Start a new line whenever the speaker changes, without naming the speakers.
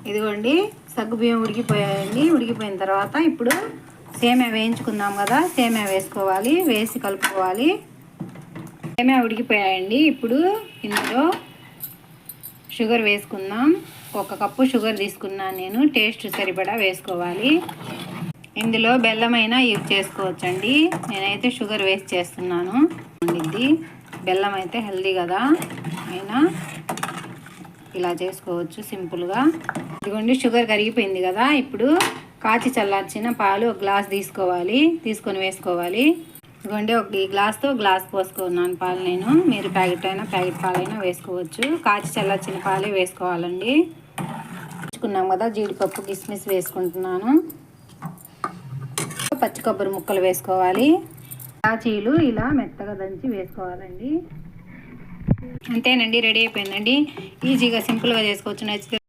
ఇదిగోండి సగ్గుబియ్యం ఉడికిపోయాయండి. ఉడికిపోయిన తర్వాత ఇప్పుడు సేమియా వేయించుకుందాం కదా, సేమియా వేసుకోవాలి, వేసి కలుపుకోవాలి. సేమియా ఉడికిపోయాయండి. ఇప్పుడు ఇందులో షుగర్ వేసుకుందాం. 1 కప్పు షుగర్ తీసుకున్నాను నేను. టేస్ట్ సరిపడా వేసుకోవాలి. ఇందులో బెల్లమైనా యూజ్ చేసుకోవచ్చండి. నేనైతే షుగర్ వేసి చేస్తున్నాను. ఇది బెల్లం అయితే హెల్దీ కదా, అయినా ఇలా చేసుకోవచ్చు సింపుల్గా. ఇదిగోండి షుగర్ కరిగిపోయింది కదా. ఇప్పుడు కాచి చల్లార్చిన పాలు 1 గ్లాస్ తీసుకొని వేసుకోవాలి. ఇదిగోండి ఈ గ్లాస్తో గ్లాస్ పోసుకున్నాను పాలు నేను. మీరు ప్యాకెట్ పాలైనా వేసుకోవచ్చు. కాచి చల్లార్చిన పాలే వేసుకోవాలండి. వేసుకున్నాం కదా, జీడిపప్పు కిస్మిస్ వేసుకుంటున్నాను. పచ్చి కొబ్బరి ముక్కలు వేసుకోవాలి. కాచీలు ఇలా మెత్తగా దంచి వేసుకోవాలండి. అంతేనండి, రెడీ అయిపోయిందండి. ఈజీగా సింపుల్గా చేసుకోవచ్చు. నచ్చితే